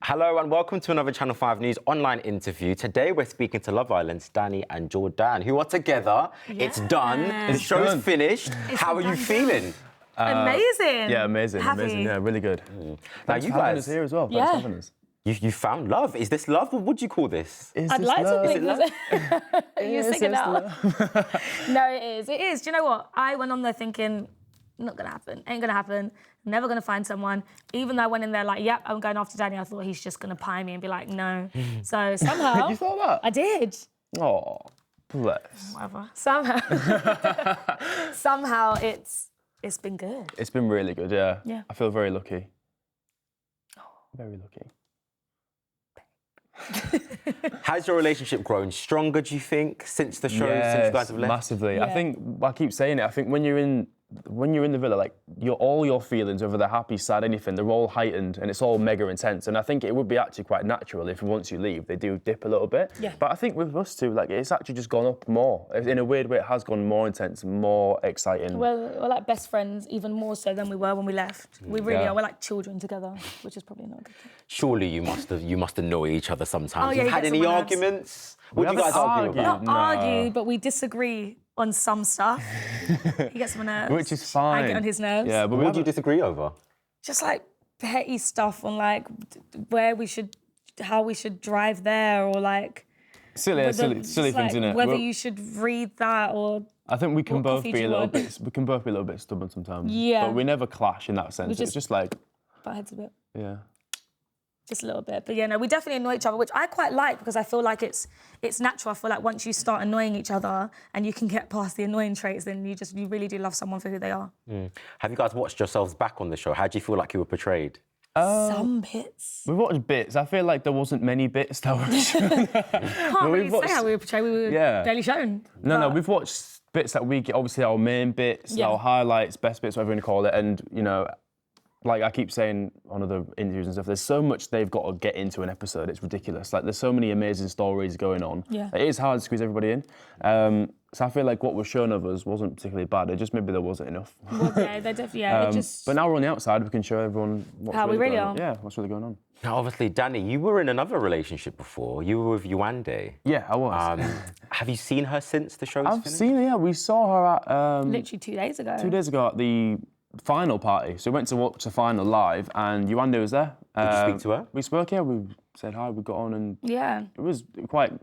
Hello and welcome to another Channel 5 News online interview. Today we're speaking to Love Island's Danny and Jourdan, who are together. Yeah. It's done. The show's finished. How are you feeling? Amazing. Yeah, amazing. Happy. Amazing. Yeah, really good. Now Thanks you for having guys us here as well. Yeah. Thanks for having us. You found love. Is this love? What would you call this? I'd like to think love? you're singing out. No, it is. It is. Do you know what? I went on there thinking, not gonna happen. Ain't gonna happen. Never gonna find someone. Even though I went in there like, yep, I'm going after Danny, I thought he's just gonna pie me and be like, no. So somehow You thought that? I did. Oh, bless. Whatever. Somehow it's been good. It's been really good, yeah. Yeah. I feel very lucky. Very lucky. Has your relationship grown stronger, do you think, since the show, since you guys have left? Massively. Yeah. I think, I keep saying it, I think when you're in the villa, like, all your feelings, whether they're happy, sad, anything, they're all heightened and it's all mega intense. And I think it would be actually quite natural if once you leave, they do dip a little bit. Yeah. But I think with us two, like, it's actually just gone up more. In a weird way, it has gone more intense, more exciting. We're like best friends, even more so than we were when we left. We really Yeah. are. We're like children together, which is probably not a good thing. Surely you must annoy each other sometimes. Oh, yeah, You've he had gets any on my nerves. arguments? What do you guys haven't argue argued. about? Not No. argue, but we disagree on some stuff. He gets on my nerves. Which is fine. I get on his nerves. Yeah, but What do you disagree over? Just like petty stuff on like how we should drive there, or like silly whether- things, just like innit? whether you should read that or I think we can What both coffee be do a you little want? bit. We can both be a little bit stubborn sometimes. Yeah. But we never clash in that sense. It's just like, butt heads a bit. yeah. Just a little bit. But yeah, no, we definitely annoy each other, which I quite like because I feel like it's natural. I feel like once you start annoying each other and you can get past the annoying traits, then you really do love someone for who they are. Have you guys watched yourselves back on the show? How do you feel like you were portrayed? Some bits. We watched bits. I feel like there wasn't many bits that were shown. Can't really say how we were portrayed. We were barely shown. No, But- we've watched bits that we get, obviously our main bits, Yeah. our highlights, best bits, whatever you want to call it. And, you know, like I keep saying on other interviews and stuff, there's so much they've got to get into an episode. It's ridiculous. Like, there's so many amazing stories going on. Yeah. It is hard to squeeze everybody in. So I feel like what was shown of us wasn't particularly bad. It just maybe there wasn't enough. Well, yeah, they're definitely, yeah, it just... But now we're on the outside, we can show everyone what's How we really going on. are. Yeah, what's really going on. Now, obviously, Danny, you were in another relationship before. You were with Yuande. Yeah, I was. Have you seen her since the show's I've finished? seen her, yeah. We saw her at... Literally 2 days ago. 2 days ago at the final party. So we went to watch the final live and Yuande was there. Did you speak to her? We spoke, yeah. We said hi, we got on and Yeah. it was quite...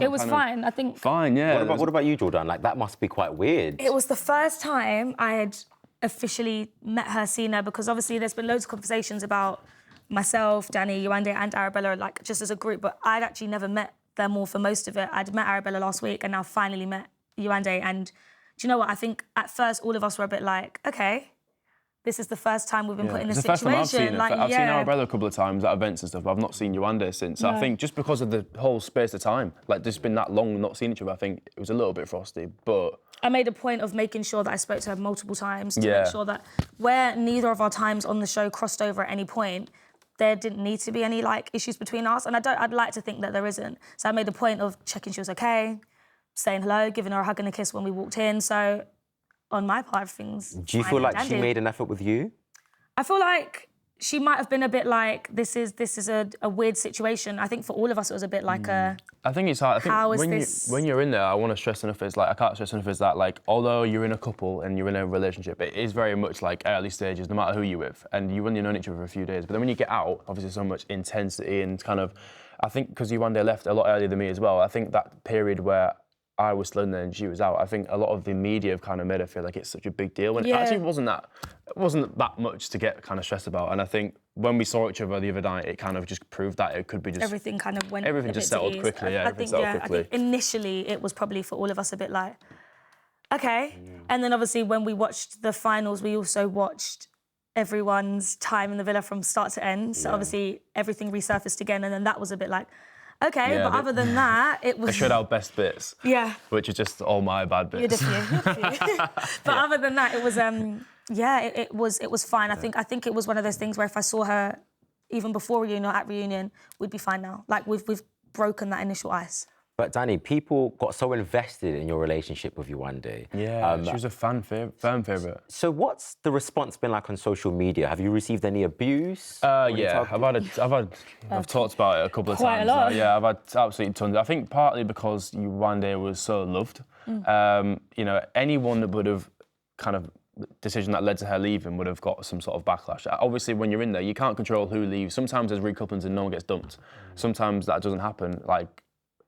It was fine, I think. Fine, yeah. What about you, Jourdan? Like, that must be quite weird. It was the first time I had officially met her, seen her, because obviously there's been loads of conversations about myself, Danny, Yuande and Arabella, like just as a group, but I'd actually never met them all for most of it. I'd met Arabella last week and now finally met Yuande. And do you know what? I think at first all of us were a bit like, okay, this is the first time we've been put in this It's the first time I've situation. seen her. Like, I've seen yeah. Arabella a couple of times at events and stuff, but I've not seen Yuande since. So I think just because of the whole space of time, like there's been that long not seeing each other, I think it was a little bit frosty, but... I made a point of making sure that I spoke to her multiple times to Yeah. make sure that where neither of our times on the show crossed over at any point, there didn't need to be any like issues between us. And I'd like to think that there isn't. So I made a point of checking she was okay, saying hello, giving her a hug and a kiss when we walked in. So on my part of things, Do you feel like she made an effort with you? I feel like she might have been a bit like, this is a weird situation. I think for all of us, it was a bit like a... I think it's hard. I think How is when this- when you're in there, I want to stress enough is like I can't stress enough is that like although you're in a couple and you're in a relationship, it is very much like early stages, no matter who you're with, and you've only known each other for a few days. But then when you get out, obviously so much intensity and kind of, I think because you one day left a lot earlier than me as well. I think that period where I was still in there and she was out, I think a lot of the media have kind of made her feel like it's such a big deal when it actually wasn't that much to get kind of stressed about. And I think when we saw each other the other night, it kind of just proved that it could be just... Everything kind of went... Everything a just bit to settled ease. quickly, yeah, I everything think, settled I quickly. think initially it was probably for all of us a bit like, okay. And then obviously when we watched the finals, we also watched everyone's time in the villa from start to end. So obviously everything resurfaced again, and then that was a bit like, okay, Yeah, but other than that, it was... I showed our best bits. Yeah. Which is just all my bad bits. You're different. But other than that, it was it was fine. I think it was one of those things where if I saw her even before reunion or at reunion, we'd be fine now. Like we've broken that initial ice. But Danny, people got so invested in your relationship with you one day. Yeah, she was a fan favourite. So what's the response been like on social media? Have you received any abuse? Yeah, I've talked about it a couple of Quite a times. lot. Now. Yeah, I've had absolutely tons. I think partly because one day was so loved. You know, anyone that would have kind of decision that led to her leaving would have got some sort of backlash. Obviously, when you're in there, you can't control who leaves. Sometimes there's recouplings and no one gets dumped. Sometimes that doesn't happen.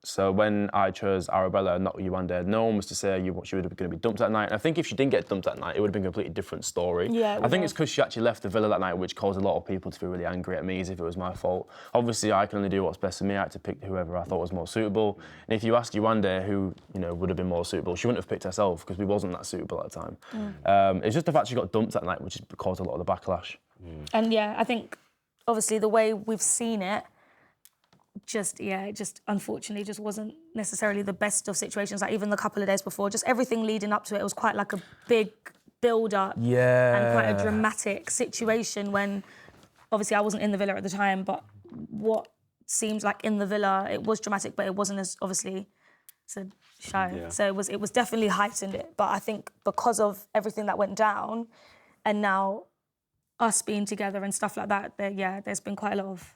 So when I chose Arabella, not Yewande, no one was to say she was going to be dumped that night. And I think if she didn't get dumped that night, it would have been a completely different story. Yeah, I think it's because she actually left the villa that night, which caused a lot of people to be really angry at me as if it was my fault. Obviously, I can only do what's best for me. I had to pick whoever I thought was more suitable. And if you ask Yewande who would have been more suitable, she wouldn't have picked herself because we wasn't that suitable at the time. It's just the fact she got dumped that night, which has caused a lot of the backlash. And yeah, I think obviously the way we've seen it, it just unfortunately just wasn't necessarily the best of situations. Like even the couple of days before, just everything leading up to it was quite like a big build-up and quite a dramatic situation when obviously I wasn't in the villa at the time, but what seems like in the villa, it was dramatic, but it wasn't as obviously a show. Yeah. So it was definitely heightened it. But I think because of everything that went down and now us being together and stuff like that, there's been quite a lot of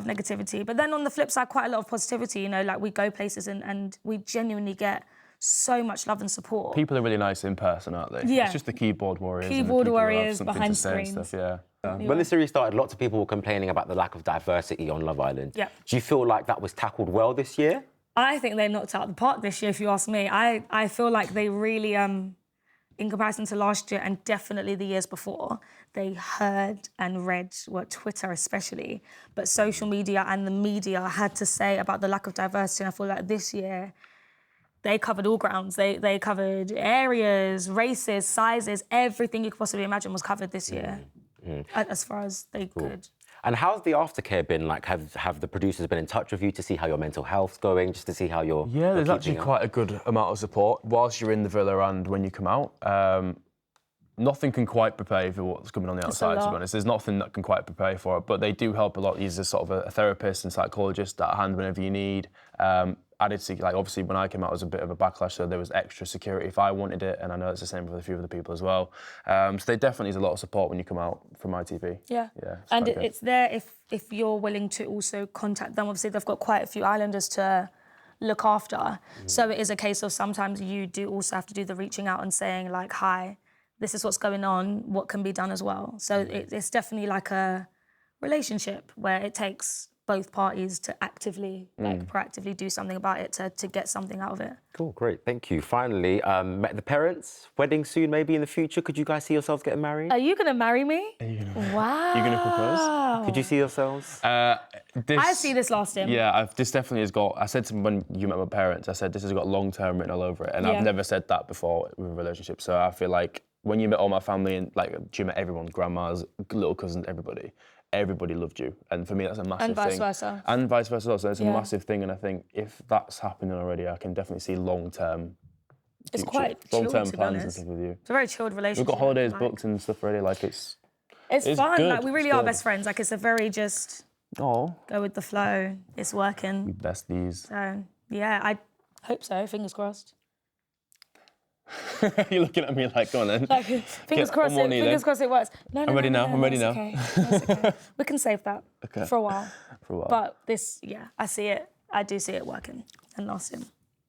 negativity. But then on the flip side, quite a lot of positivity. Like we go places and we genuinely get so much love and support. People are really nice in person, aren't they? Yeah. It's just the keyboard warriors. Keyboard warriors something behind to say and screens. stuff, yeah. When the series started, lots of people were complaining about the lack of diversity on Love Island. Yeah. Do you feel like that was tackled well this year? I think they knocked out the park this year, if you ask me. I feel like they really, in comparison to last year and definitely the years before, they heard and read, Twitter especially, but social media and the media had to say about the lack of diversity. And I feel like this year, they covered all grounds. They covered areas, races, sizes, everything you could possibly imagine was covered this year, as far as they could. And how's the aftercare been? Like, have the producers been in touch with you to see how your mental health's going, just to see how you're there's keeping actually up? quite a good amount of support whilst you're in the villa and when you come out. Nothing can quite prepare you for what's coming on the outside, to be honest. There's nothing that can quite prepare you for it, but they do help a lot. He's a sort of a therapist and psychologist at hand whenever you need. Added to, obviously when I came out, it was a bit of a backlash, so there was extra security if I wanted it, and I know it's the same for a few other people as well. So there definitely is a lot of support when you come out from ITV. Yeah. And it's there if you're willing to also contact them. Obviously, they've got quite a few islanders to look after. So it is a case of sometimes you do also have to do the reaching out and saying, like, hi, this is what's going on, what can be done as well. So it's definitely like a relationship where it takes both parties to actively, proactively do something about it to get something out of it. Cool, great, thank you. Finally, met the parents, wedding soon maybe in the future. Could you guys see yourselves getting married? Are you going to marry me? Wow. You're going to propose? Could you see yourselves? I see this lasting. Yeah, this definitely has got, I said to them when you met my parents, I said this has got long-term written all over it, and I've never said that before with a relationship, so I feel like when you met all my family and you met everyone, grandmas, little cousins, everybody loved you. And for me, that's a massive thing. And vice versa. And vice versa also. It's a massive thing. And I think if that's happening already, I can definitely see long-term It's quite chilled, long-term to be plans and honest. stuff with you. It's a very chilled relationship. We've got holidays booked and stuff already. It's fun. good. We really are best friends. It's a very just go with the flow. It's working. Besties. So, yeah, I hope so. Fingers crossed. You're looking at me like, go on then. Fingers crossed it works. No, I'm ready now. I'm ready now. Okay. That's okay. We can save that for a while. For a while. But I see it. I do see it working and lasting.